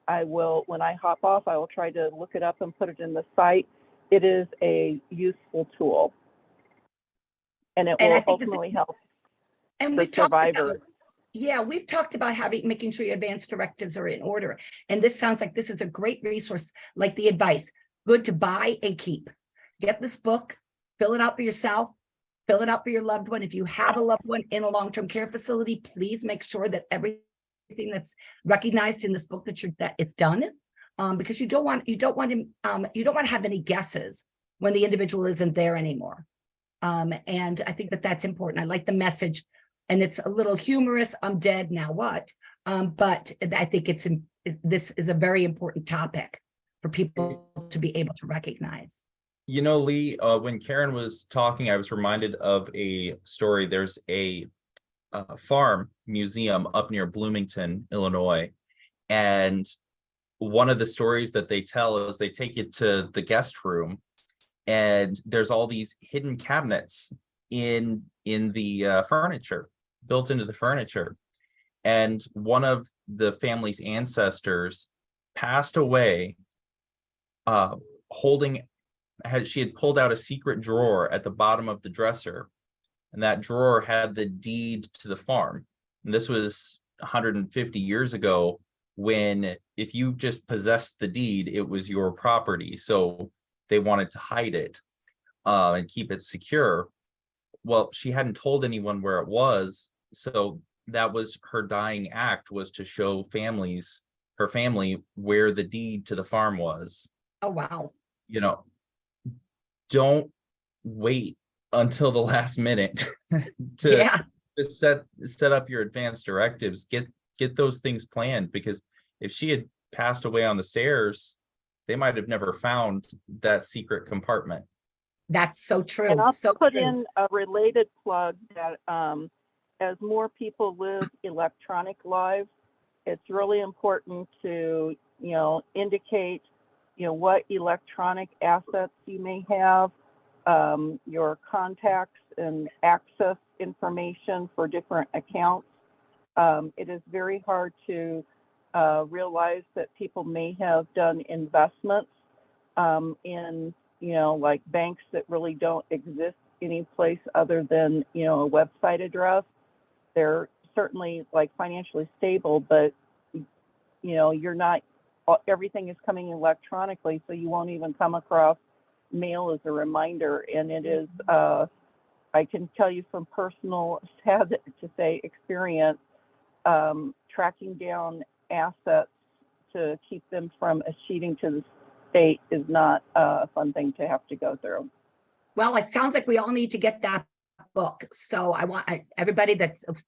I will, when I hop off, I will try to look it up and put it in the site. It is a useful tool. And it will ultimately help the survivors. We've talked about making sure your advance directives are in order. And this sounds like this is a great resource, like the advice. Good to buy and keep. Get this book, fill it out for yourself, fill it out for your loved one. If you have a loved one in a long-term care facility, please make sure that everything that's recognized in this book that it's done, because you don't want to have any guesses when the individual isn't there anymore. And I think that that's important. I like the message, and it's a little humorous. I'm dead, now what? But I think this is a very important topic for people to be able to recognize. You know, Lee, when Karen was talking, I was reminded of a story. There's a farm museum up near Bloomington, Illinois. And one of the stories that they tell is they take you to the guest room, and there's all these hidden cabinets in the furniture, built into the furniture. And one of the family's ancestors passed away she had pulled out a secret drawer at the bottom of the dresser, and that drawer had the deed to the farm. And this was 150 years ago, when if you just possessed the deed, it was your property. So they wanted to hide it and keep it secure. Well, she hadn't told anyone where it was, so that was her dying act, was to show her family where the deed to the farm was. Oh, wow. You know, don't wait until the last minute to, Yeah, to set up your advanced directives. Get those things planned, because if she had passed away on the stairs, they might have never found that secret compartment. that's so true. And I'll So put true. in a related plug that as more people live electronic lives, it's really important to, indicate, what electronic assets you may have, your contacts and access information for different accounts. It is very hard to realize that people may have done investments in, like banks that really don't exist any place other than, a website address. They're certainly like financially stable, but, you're not, everything is coming electronically, so you won't even come across mail as a reminder. And it is, I can tell you from personal, sad to say, experience, tracking down assets to keep them from escheating to the state is not a fun thing to have to go through. Well, it sounds like we all need to get that book. So I want everybody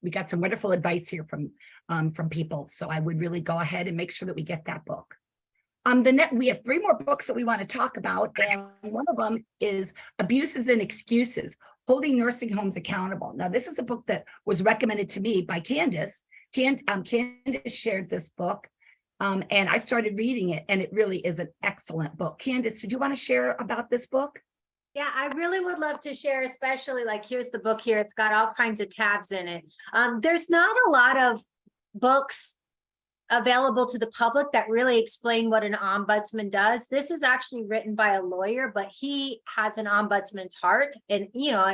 we got some wonderful advice here from people. So I would really go ahead and make sure that we get that book. We have 3 more books that we want to talk about, and one of them is Abuses and Excuses, Holding Nursing Homes Accountable. Now, this is a book that was recommended to me by Candace. Candace shared this book, and I started reading it, and it really is an excellent book. Candace, did you want to share about this book? Yeah, I really would love to share, especially like, here's the book here. It's got all kinds of tabs in it. There's not a lot of books available to the public that really explain what an ombudsman does. This is actually written by a lawyer, but he has an ombudsman's heart, and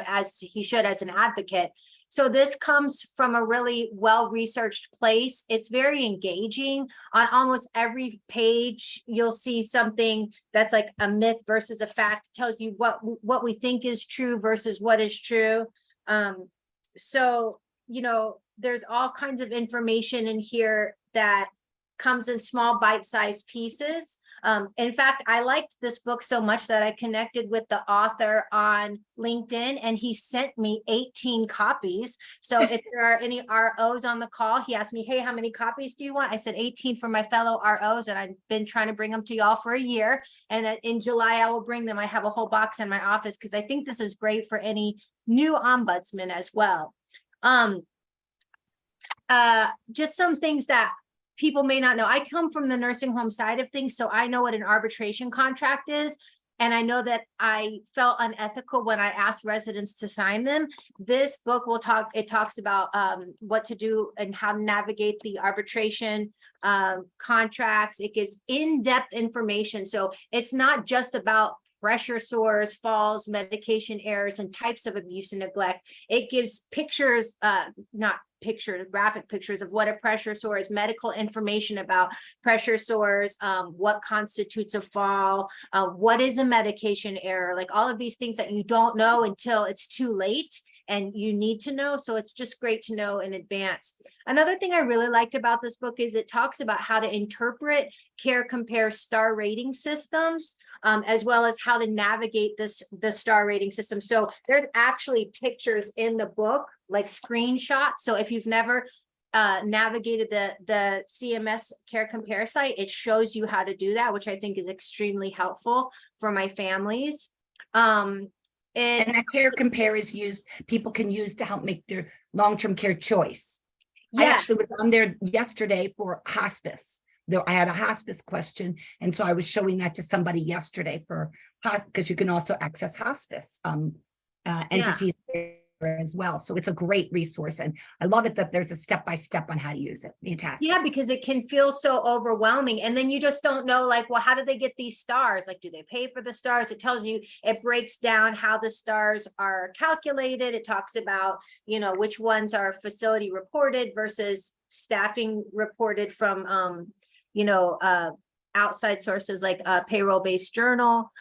as he should as an advocate. So this comes from a really well-researched place. It's very engaging. On almost every page, you'll see something that's like a myth versus a fact. It tells you what we think is true versus what is true. So, there's all kinds of information in here that comes in small bite-sized pieces. In fact, I liked this book so much that I connected with the author on LinkedIn, and he sent me 18 copies. So if there are any ROs on the call, he asked me, hey, how many copies do you want? I said 18 for my fellow ROs, and I've been trying to bring them to y'all for a year. And in July, I will bring them. I have a whole box in my office because I think this is great for any new ombudsman as well. Just some things that people may not know. I come from the nursing home side of things, so I know what an arbitration contract is. And I know that I felt unethical when I asked residents to sign them. This book talks about what to do and how to navigate the arbitration contracts. It gives in-depth information. So it's not just about pressure sores, falls, medication errors, and types of abuse and neglect. It gives pictures, not pictures, graphic pictures of what a pressure sore is, medical information about pressure sores, what constitutes a fall, what is a medication error, like all of these things that you don't know until it's too late and you need to know. So it's just great to know in advance. Another thing I really liked about this book is it talks about how to interpret, care, compare star rating systems, as well as how to navigate the star rating system. So there's actually pictures in the book, like screenshots. So if you've never navigated the CMS Care Compare site, it shows you how to do that, which I think is extremely helpful for my families. And that Care Compare is people can use to help make their long-term care choice. I yes, actually was on there yesterday for hospice. Though I had a hospice question, and so I was showing that to somebody yesterday for because you can also access hospice entities there as well. So it's a great resource, and I love it that there's a step-by-step on how to use it. Fantastic. yeah, because it can feel so overwhelming, and then you just don't know, like, well, how do they get these stars? Like, do they pay for the stars? It tells you, it breaks down how the stars are calculated. It talks about, which ones are facility reported versus staffing reported from outside sources like a payroll-based journal.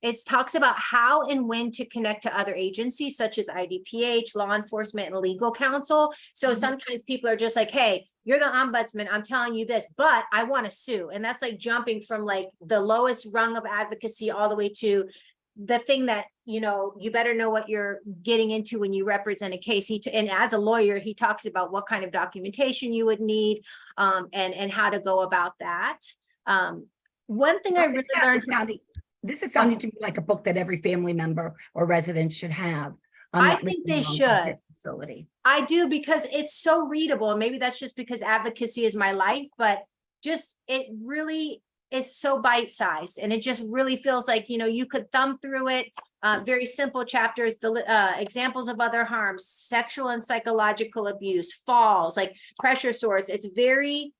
it talks about how and when to connect to other agencies such as IDPH, law enforcement, and legal counsel. So sometimes people are just like, hey, you're the ombudsman, I'm telling you this, but I want to sue. And that's like jumping from like the lowest rung of advocacy all the way to the thing that, you know, you better know what you're getting into when you represent a case. And as a lawyer, he talks about what kind of documentation you would need, and how to go about that. One thing I really learned. This is sounding to me like a book that every family member or resident should have. I think they should. Facility. I do, because it's so readable. And maybe that's just because advocacy is my life, but just it really is so bite-sized, and it just really feels like, you know, you could thumb through it. Very simple chapters, the examples of other harms, sexual and psychological abuse, falls, like pressure sores. It's very,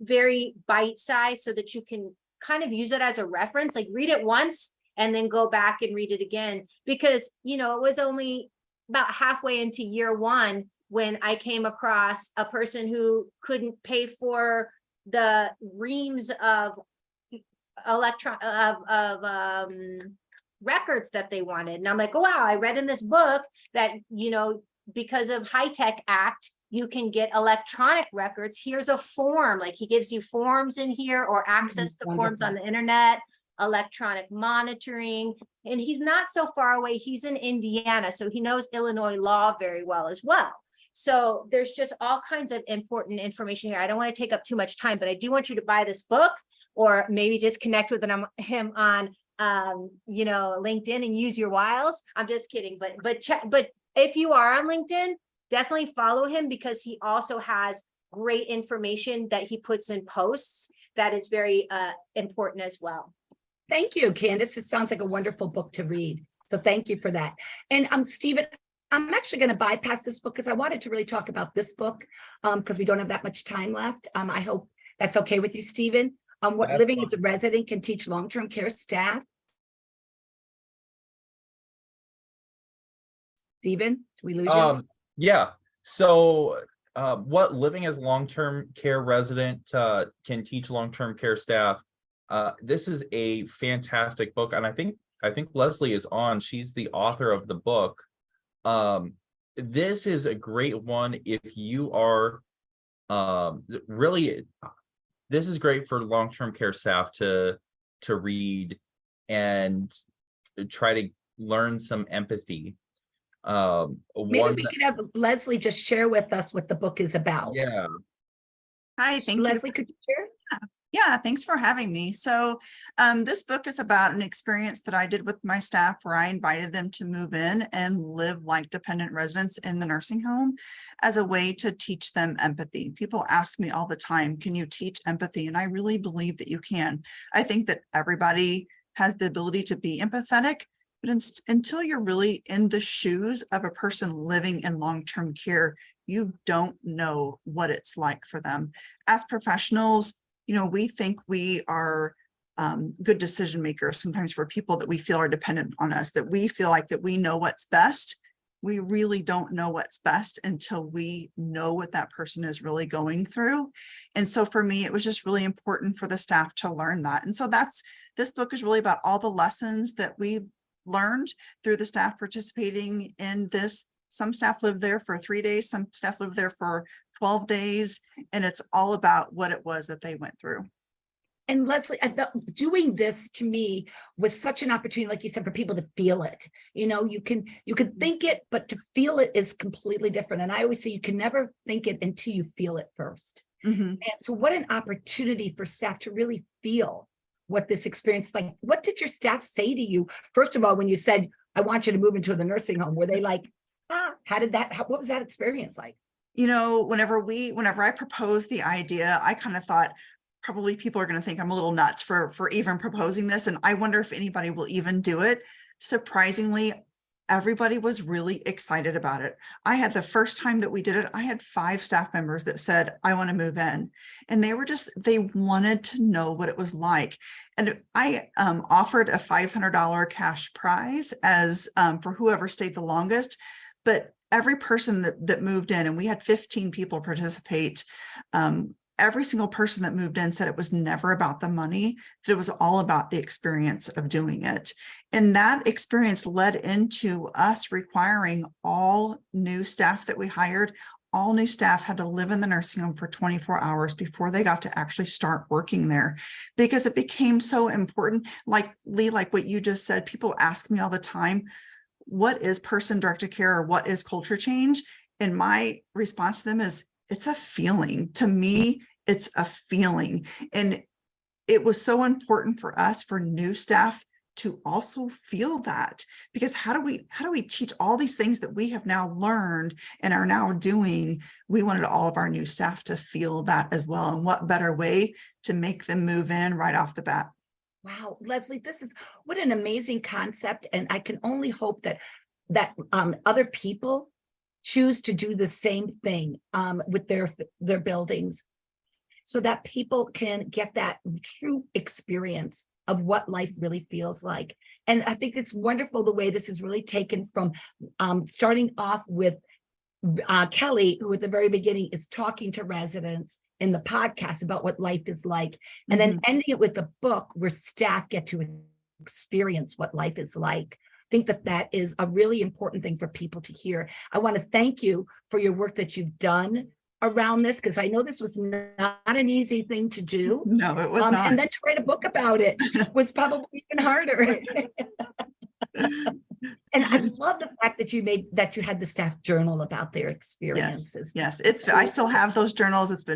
very bite-sized so that you can kind of use it as a reference, like read it once and then go back and read it again. Because, you know, it was only about halfway into year one when I came across a person who couldn't pay for the reams of records that they wanted. And I'm like, oh, wow, I read in this book that, you know, because of High Tech Act, you can get electronic records. Here's a form, like he gives you forms in here or access to forms on the internet, electronic monitoring. And he's not so far away. He's in Indiana, so he knows Illinois law very well as well. So there's just all kinds of important information here. I don't want to take up too much time, but I do want you to buy this book, or maybe just connect with him on you know, LinkedIn and use your wiles. I'm just kidding, but if you are on LinkedIn, definitely follow him, because he also has great information that he puts in posts that is very important as well. Thank you, Candace. It sounds like a wonderful book to read. So thank you for that. And Stephen, I'm actually going to bypass this book because I wanted to really talk about this book because we don't have that much time left. I hope that's okay with you, Stephen. What That's living fine. as a resident can teach long-term care staff. Stephen, did we lose you? Yeah. So what living as long-term care resident can teach long-term care staff. This is a fantastic book, and I think Leslie is on. She's the author of the book. This is a great one if you are really. This is great for long-term care staff to read and try to learn some empathy. Maybe we could have Leslie just share with us what the book is about. Yeah. Hi, thank you. Leslie, could you share? Yeah, thanks for having me. So this book is about an experience that I did with my staff where I invited them to move in and live like dependent residents in the nursing home as a way to teach them empathy. People ask me all the time, can you teach empathy? And I really believe that you can. I think that everybody has the ability to be empathetic, but until you're really in the shoes of a person living in long-term care, you don't know what it's like for them. As professionals, you know, we think we are good decision makers sometimes for people that we feel are dependent on us, that we feel like that we know what's best. We really don't know what's best until we know what that person is really going through. And so for me, it was just really important for the staff to learn that. And so this book is really about all the lessons that we learned through the staff participating in this. Some staff live there for 3 days, some staff live there for 12 days, and it's all about what it was that they went through. And Leslie, doing this to me was such an opportunity, like you said, for people to feel it. You know, you can think it, but to feel it is completely different. And I always say you can never think it until you feel it first. Mm-hmm. And so what an opportunity for staff to really feel what this experience is like. What did your staff say to you? First of all, when you said, I want you to move into the nursing home, were they like, what was that experience like? You know, whenever I proposed the idea, I kind of thought probably people are going to think I'm a little nuts for even proposing this. And I wonder if anybody will even do it. Surprisingly, everybody was really excited about it. I had the first time that we did it, I had 5 staff members that said, I want to move in. And they wanted to know what it was like. And I offered a $500 cash prize as for whoever stayed the longest. But every person that moved in, and we had 15 people participate, every single person that moved in said it was never about the money, that it was all about the experience of doing it. And that experience led into us requiring all new staff that we hired. All new staff had to live in the nursing home for 24 hours before they got to actually start working there, because it became so important. Like Lee, like what you just said, people ask me all the time, what is person-directed care, or what is culture change? And my response to them is, it's a feeling. To me, it's a feeling. And it was so important for us, for new staff, to also feel that, because how do we teach all these things that we have now learned and are now doing? We wanted all of our new staff to feel that as well. And what better way to make them move in right off the bat? Wow, Leslie, this is what an amazing concept. And I can only hope that other people choose to do the same thing with their buildings, so that people can get that true experience of what life really feels like. And I think it's wonderful the way this is really taken from starting off with Kelly, who at the very beginning is talking to residents in the podcast about what life is like, and then ending it with the book where staff get to experience what life is like. I think that is a really important thing for people to hear. I want to thank you for your work that you've done around this, because I know this was not an easy thing to do. No, it was not. And then to write a book about it was probably even harder. And I love the fact that you had the staff journal about their experiences. Yes, I still have those journals.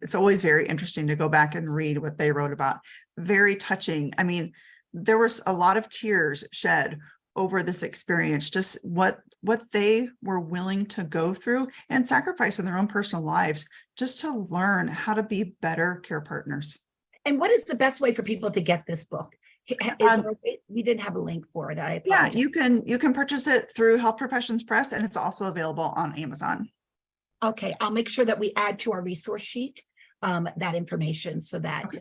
It's always very interesting to go back and read what they wrote about. Very touching. I mean, there was a lot of tears shed over this experience, just what they were willing to go through and sacrifice in their own personal lives just to learn how to be better care partners. And what is the best way for people to get this book? We didn't have a link for it. Yeah, you can purchase it through Health Professions Press, and it's also available on Amazon. Okay, I'll make sure that we add to our resource sheet that information, so that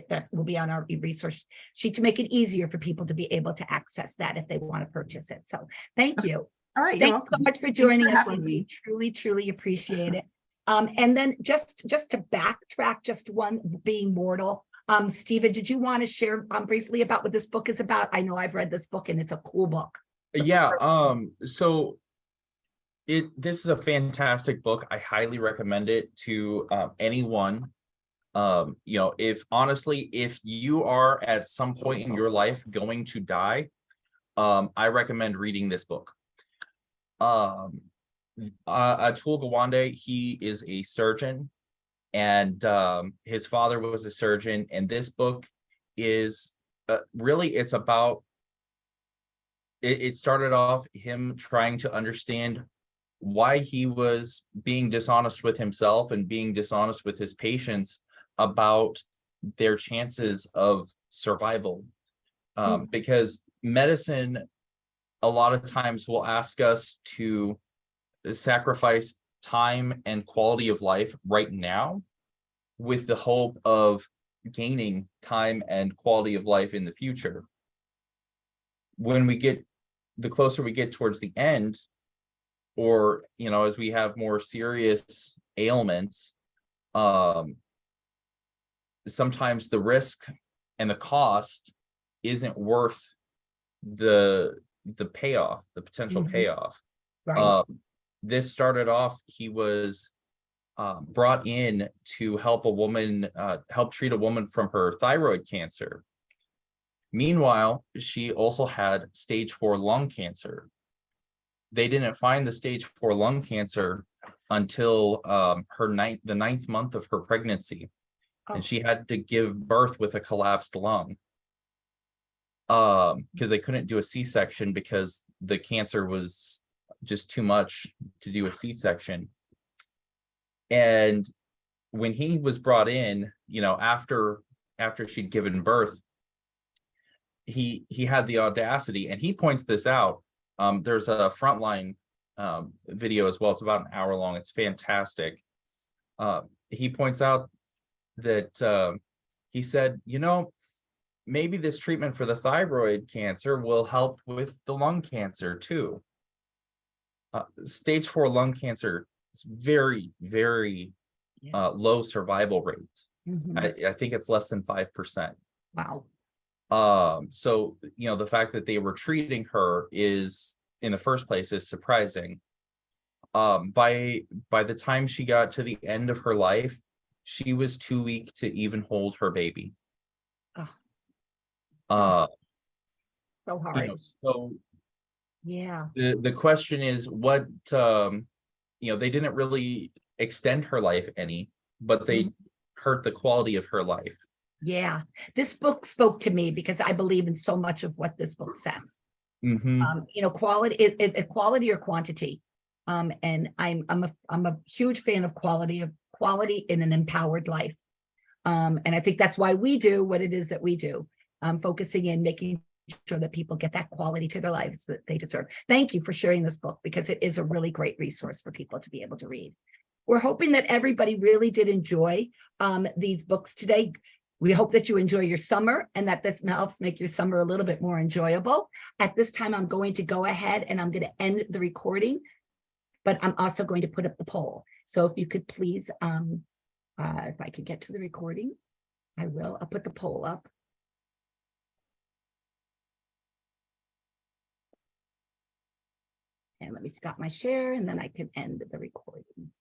that will be on our resource sheet to make it easier for people to be able to access that if they want to purchase it. So thank you. All right, Thank you so much for joining us. Me. We truly appreciate it. And then just to backtrack, just one, being mortal. Stephen, did you want to share briefly about what this book is about? I know I've read this book and it's a cool book. Yeah. So this is a fantastic book. I highly recommend it to anyone. If you are at some point in your life going to die, I recommend reading this book. Atul Gawande, he is a surgeon, and his father was a surgeon, and this book is really, it's about it started off him trying to understand why he was being dishonest with himself and being dishonest with his patients about their chances of survival. Because medicine a lot of times will ask us to sacrifice time and quality of life right now with the hope of gaining time and quality of life in the future. When the closer we get towards the end, or as we have more serious ailments, sometimes the risk and the cost isn't worth the payoff, the potential payoff. Right. This started off, he was brought in to help treat a woman from her thyroid cancer. Meanwhile, she also had stage 4 lung cancer. They didn't find the stage 4 lung cancer until the 9th month of her pregnancy. And she had to give birth with a collapsed lung. Because they couldn't do a C-section because the cancer was just too much to do a C-section. And when he was brought in, after she'd given birth, he had the audacity, and he points this out. There's a Frontline video as well. It's about an hour long. It's fantastic. He points out that he said, maybe this treatment for the thyroid cancer will help with the lung cancer too. Stage 4 lung cancer is very, very low survival rate. Mhm. I think it's less than 5%. Wow. So, the fact that they were treating her is, in the first place, is surprising. By the time she got to the end of her life, she was too weak to even hold her baby. Oh. Uh, So hard. so Yeah. the question is what, they didn't really extend her life any, but they hurt the quality of her life. Yeah. This book spoke to me because I believe in so much of what this book says. Quality, quality or quantity. And I'm a huge fan of quality in an empowered life. And I think that's why we do what it is that we do. Focusing in making sure that people get that quality to their lives that they deserve. Thank you for sharing this book because it is a really great resource for people to be able to read. We're hoping that everybody really did enjoy these books today. We hope that you enjoy your summer and that this helps make your summer a little bit more enjoyable. At this time, I'm going to go ahead and I'm going to end the recording, but I'm also going to put up the poll. So if you could please, if I could get to the recording, I will. I'll put the poll up. And let me stop my share and then I can end the recording.